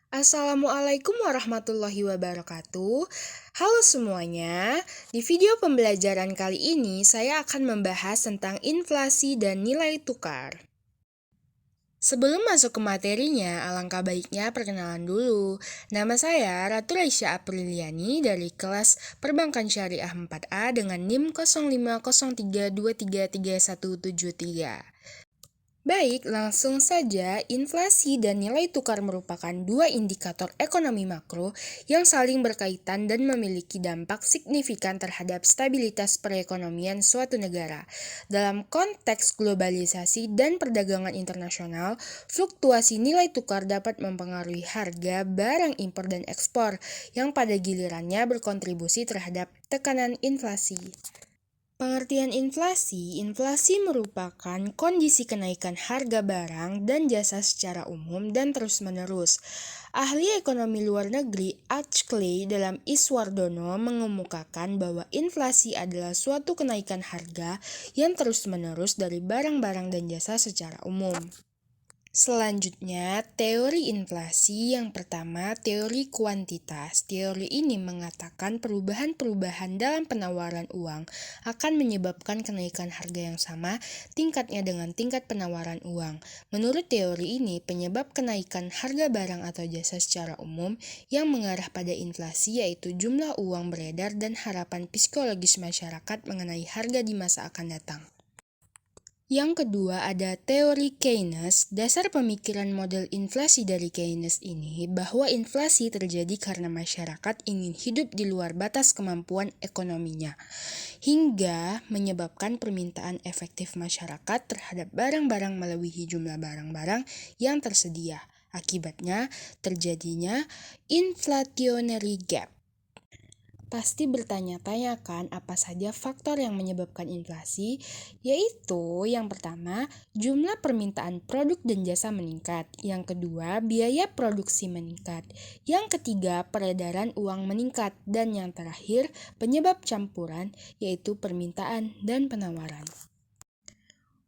Assalamualaikum warahmatullahi wabarakatuh. Halo semuanya, di video pembelajaran kali ini saya akan membahas tentang inflasi dan nilai tukar. Sebelum masuk ke materinya, alangkah baiknya perkenalan dulu. Nama saya Ratu Raisya Apriliani dari kelas Perbankan Syariah 4A dengan NIM 0503233173. Baik, langsung saja, inflasi dan nilai tukar merupakan dua indikator ekonomi makro yang saling berkaitan dan memiliki dampak signifikan terhadap stabilitas perekonomian suatu negara. Dalam konteks globalisasi dan perdagangan internasional, fluktuasi nilai tukar dapat mempengaruhi harga barang impor dan ekspor, yang pada gilirannya berkontribusi terhadap tekanan inflasi. Pengertian inflasi merupakan kondisi kenaikan harga barang dan jasa secara umum dan terus-menerus. Ahli ekonomi luar negeri Clay dalam Iswardono mengemukakan bahwa inflasi adalah suatu kenaikan harga yang terus-menerus dari barang-barang dan jasa secara umum. Selanjutnya, teori inflasi yang pertama, teori kuantitas. Teori ini mengatakan perubahan-perubahan dalam penawaran uang akan menyebabkan kenaikan harga yang sama tingkatnya dengan tingkat penawaran uang. Menurut teori ini, penyebab kenaikan harga barang atau jasa secara umum yang mengarah pada inflasi yaitu jumlah uang beredar dan harapan psikologis masyarakat mengenai harga di masa akan datang. Yang kedua ada teori Keynes. Dasar pemikiran model inflasi dari Keynes ini bahwa inflasi terjadi karena masyarakat ingin hidup di luar batas kemampuan ekonominya, hingga menyebabkan permintaan efektif masyarakat terhadap barang-barang melebihi jumlah barang-barang yang tersedia. Akibatnya terjadinya inflationary gap. Pasti bertanya-tanya kan apa saja faktor yang menyebabkan inflasi? Yaitu yang pertama, jumlah permintaan produk dan jasa meningkat. Yang kedua, biaya produksi meningkat. Yang ketiga, peredaran uang meningkat. Dan yang terakhir, penyebab campuran yaitu permintaan dan penawaran.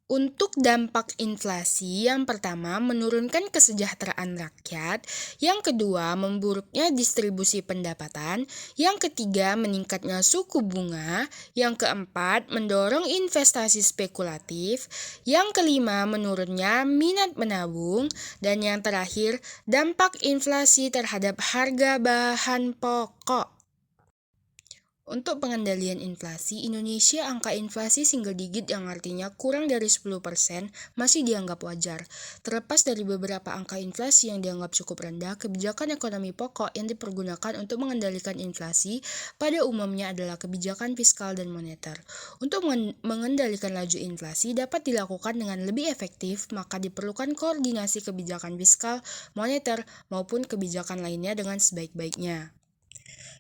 Untuk dampak inflasi, yang pertama menurunkan kesejahteraan rakyat, yang kedua memburuknya distribusi pendapatan, yang ketiga meningkatnya suku bunga, yang keempat mendorong investasi spekulatif, yang kelima menurunnya minat menabung, dan yang terakhir dampak inflasi terhadap harga bahan pokok. Untuk pengendalian inflasi, Indonesia angka inflasi single digit yang artinya kurang dari 10% masih dianggap wajar. Terlepas dari beberapa angka inflasi yang dianggap cukup rendah, kebijakan ekonomi pokok yang dipergunakan untuk mengendalikan inflasi pada umumnya adalah kebijakan fiskal dan moneter. Untuk mengendalikan laju inflasi dapat dilakukan dengan lebih efektif, maka diperlukan koordinasi kebijakan fiskal, moneter, maupun kebijakan lainnya dengan sebaik-baiknya.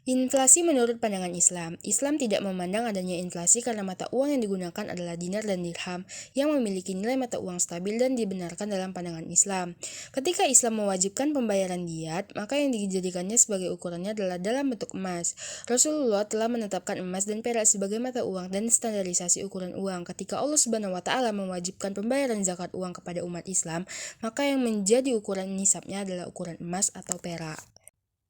Inflasi menurut pandangan Islam. Islam tidak memandang adanya inflasi karena mata uang yang digunakan adalah dinar dan dirham yang memiliki nilai mata uang stabil dan dibenarkan dalam pandangan Islam. Ketika Islam mewajibkan pembayaran diat, maka yang dijadikannya sebagai ukurannya adalah dalam bentuk emas. Rasulullah telah menetapkan emas dan perak sebagai mata uang dan standarisasi ukuran uang. Ketika Allah Subhanahu wa taala mewajibkan pembayaran zakat uang kepada umat Islam, maka yang menjadi ukuran nisabnya adalah ukuran emas atau perak.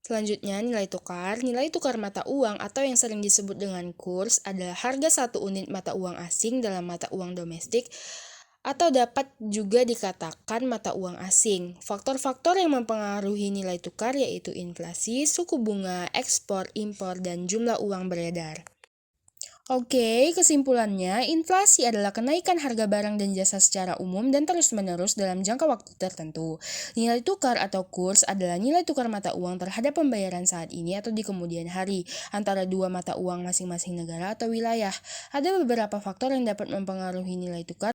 Selanjutnya, nilai tukar. Nilai tukar mata uang atau yang sering disebut dengan kurs adalah harga satu unit mata uang asing dalam mata uang domestik atau dapat juga dikatakan mata uang asing. Faktor-faktor yang mempengaruhi nilai tukar yaitu inflasi, suku bunga, ekspor, impor, dan jumlah uang beredar. Oke, kesimpulannya, inflasi adalah kenaikan harga barang dan jasa secara umum dan terus-menerus dalam jangka waktu tertentu. Nilai tukar atau kurs adalah nilai tukar mata uang terhadap pembayaran saat ini atau di kemudian hari antara dua mata uang masing-masing negara atau wilayah. Ada beberapa faktor yang dapat mempengaruhi nilai tukar,